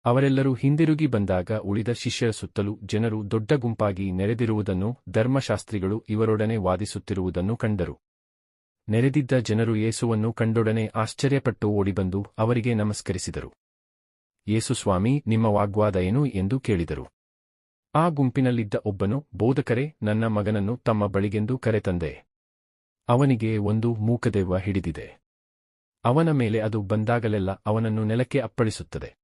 ಅವರೆಲ್ಲರೂ ಹಿಂದಿರುಗಿ ಬಂದಾಗ ಉಳಿದ ಶಿಷ್ಯರ ಸುತ್ತಲೂ ಜನರು ದೊಡ್ಡ ಗುಂಪಾಗಿ ನೆರೆದಿರುವುದನ್ನೂ ಧರ್ಮಶಾಸ್ತ್ರಿಗಳು ಇವರೊಡನೆ ವಾದಿಸುತ್ತಿರುವುದನ್ನೂ ಕಂಡರು. ನೆರೆದಿದ್ದ ಜನರು ಯೇಸುವನ್ನು ಕಂಡೊಡನೆ ಆಶ್ಚರ್ಯಪಟ್ಟು ಓಡಿಬಂದು ಅವರಿಗೆ ನಮಸ್ಕರಿಸಿದರು. ಯೇಸು, ಸ್ವಾಮಿ, ನಿಮ್ಮ ವಾಗ್ವಾದ ಏನು ಎಂದು ಕೇಳಿದರು. ಆ ಗುಂಪಿನಲ್ಲಿದ್ದ ಒಬ್ಬನು, ಬೋಧಕರೇ, ನನ್ನ ಮಗನನ್ನು ತಮ್ಮ ಬಳಿಗೆಂದು ಕರೆತಂದೆ. ಅವನಿಗೆ ಒಂದು ಮೂಕದೆವ್ವ ಹಿಡಿದಿದೆ. ಅವನ ಮೇಲೆ ಅದು ಬಂದಾಗಲೆಲ್ಲ ಅವನನ್ನು ನೆಲಕ್ಕೆ ಅಪ್ಪಳಿಸುತ್ತದೆ.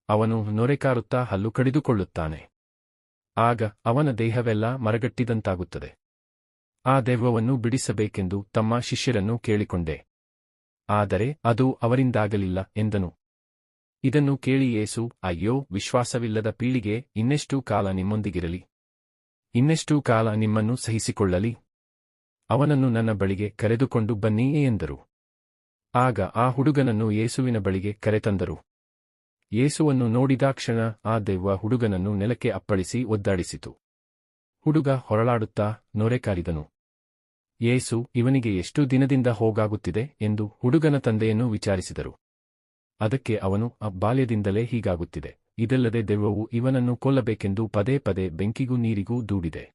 ಅವನು ನೊರೆಕಾರುತ್ತಾ ಹಲ್ಲು ಕಡಿದುಕೊಳ್ಳುತ್ತಾನೆ. ಆಗ ಅವನ ದೇಹವೆಲ್ಲ ಮರಗಟ್ಟಿದಂತಾಗುತ್ತದೆ. ಆ ದೆವ್ವವನ್ನು ಬಿಡಿಸಬೇಕೆಂದು ತಮ್ಮ ಶಿಷ್ಯರನ್ನು ಕೇಳಿಕೊಂಡೆ. ಆದರೆ ಅದು ಅವರಿಂದಾಗಲಿಲ್ಲ ಎಂದನು. ಇದನ್ನು ಕೇಳಿ ಯೇಸು, ಅಯ್ಯೋ, ವಿಶ್ವಾಸವಿಲ್ಲದ ಪೀಳಿಗೆ, ಇನ್ನೆಷ್ಟೂ ಕಾಲ ನಿಮ್ಮೊಂದಿಗಿರಲಿ? ಇನ್ನೆಷ್ಟೂ ಕಾಲ ನಿಮ್ಮನ್ನು ಸಹಿಸಿಕೊಳ್ಳಲಿ? ಅವನನ್ನು ನನ್ನ ಬಳಿಗೆ ಕರೆದುಕೊಂಡು ಬನ್ನಿ ಎಂದರು. ಆಗ ಆ ಹುಡುಗನನ್ನು ಯೇಸುವಿನ ಬಳಿಗೆ ಕರೆತಂದರು. ಯೇಸುವನ್ನು ನೋಡಿದಾಕ್ಷಣ ಆ ದೆವ್ವ ಹುಡುಗನನ್ನು ನೆಲಕ್ಕೆ ಅಪ್ಪಳಿಸಿ ಒದ್ದಾಡಿಸಿತು. ಹುಡುಗ ಹೊರಳಾಡುತ್ತಾ ನೊರೆಕಾರಿದನು. ಯೇಸು, ಇವನಿಗೆ ಎಷ್ಟು ದಿನದಿಂದ ಹೋಗಾಗುತ್ತಿದೆ ಎಂದು ಹುಡುಗನ ತಂದೆಯನ್ನು ವಿಚಾರಿಸಿದರು. ಅದಕ್ಕೆ ಅವನು, ಬಾಲ್ಯದಿಂದಲೇ ಹೀಗಾಗುತ್ತಿದೆ. ಇದಲ್ಲದೆ ದೆವ್ವವು ಇವನನ್ನು ಕೊಲ್ಲಬೇಕೆಂದು ಪದೇ ಪದೇ ಬೆಂಕಿಗೂ ನೀರಿಗೂ ದೂಡಿದೆ.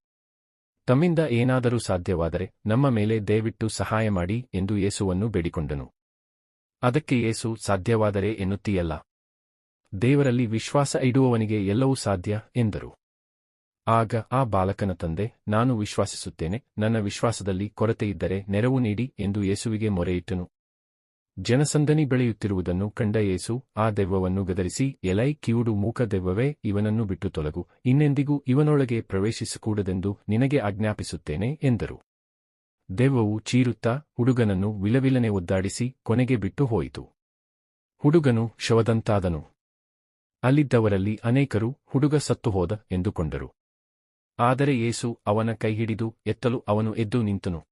ತಮ್ಮಿಂದ ಏನಾದರೂ ಸಾಧ್ಯವಾದರೆ ನಮ್ಮ ಮೇಲೆ ದಯವಿಟ್ಟು ಸಹಾಯ ಮಾಡಿ ಎಂದು ಯೇಸುವನ್ನು ಬೇಡಿಕೊಂಡನು. ಅದಕ್ಕೆ ಯೇಸು, ಸಾಧ್ಯವಾದರೆ ಎನ್ನುತ್ತೀಯಲ್ಲ? ದೇವರಲ್ಲಿ ವಿಶ್ವಾಸ ಇಡುವವನಿಗೆ ಎಲ್ಲವೂ ಸಾಧ್ಯ ಎಂದರು. ಆಗ ಆ ಬಾಲಕನ ತಂದೆ, ನಾನು ವಿಶ್ವಾಸಿಸುತ್ತೇನೆ, ನನ್ನ ವಿಶ್ವಾಸದಲ್ಲಿ ಕೊರತೆಯಿದ್ದರೆ ನೆರವು ನೀಡಿ ಎಂದು ಯೇಸುವಿಗೆ ಮೊರೆಯಿಟ್ಟನು. ಜನಸಂದಣಿ ಬೆಳೆಯುತ್ತಿರುವುದನ್ನು ಕಂಡ ಯೇಸು ಆ ದೆವ್ವವನ್ನು ಗದರಿಸಿ, ಎಲೈ ಕಿವುಡು ಮೂಕ ದೆವ್ವವೇ, ಇವನನ್ನು ಬಿಟ್ಟು ತೊಲಗು, ಇನ್ನೆಂದಿಗೂ ಇವನೊಳಗೆ ಪ್ರವೇಶಿಸಕೂಡದೆಂದು ನಿನಗೆ ಆಜ್ಞಾಪಿಸುತ್ತೇನೆ ಎಂದರು. ದೆವ್ವವು ಚೀರುತ್ತಾ ಹುಡುಗನನ್ನು ವಿಲವಿಲನೆ ಒದ್ದಾಡಿಸಿ ಕೊನೆಗೆ ಬಿಟ್ಟು ಹೋಯಿತು. ಹುಡುಗನು ಶವದಂತಾದನು. ಅಲ್ಲಿದ್ದವರಲ್ಲಿ ಅನೇಕರು ಹುಡುಗ ಸತ್ತುಹೋದ ಎಂದುಕೊಂಡರು. ಆದರೆ ಯೇಸು ಅವನ ಕೈಹಿಡಿದು ಎತ್ತಲು ಅವನು ಎದ್ದು ನಿಂತನು.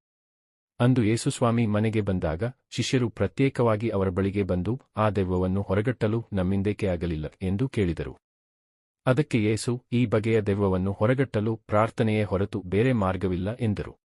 ಅಂದು ಯೇಸು ಸ್ವಾಮಿ ಮನೆಗೆ ಬಂದಾಗ ಶಿಷ್ಯರು ಪ್ರತ್ಯೇಕವಾಗಿ ಅವರ ಬಳಿಗೆ ಬಂದು, ಆ ದೆವ್ವವನ್ನು ಹೊರಗಟ್ಟಲು ನಮ್ಮಿಂದೇಕೆ ಆಗಲಿಲ್ಲ ಎಂದು ಕೇಳಿದರು. ಅದಕ್ಕೆ ಯೇಸು, ಈ ಬಗೆಯ ದೆವ್ವವನ್ನು ಹೊರಗಟ್ಟಲು ಪ್ರಾರ್ಥನೆಯೇ ಹೊರತು ಬೇರೆ ಮಾರ್ಗವಿಲ್ಲ ಎಂದರು.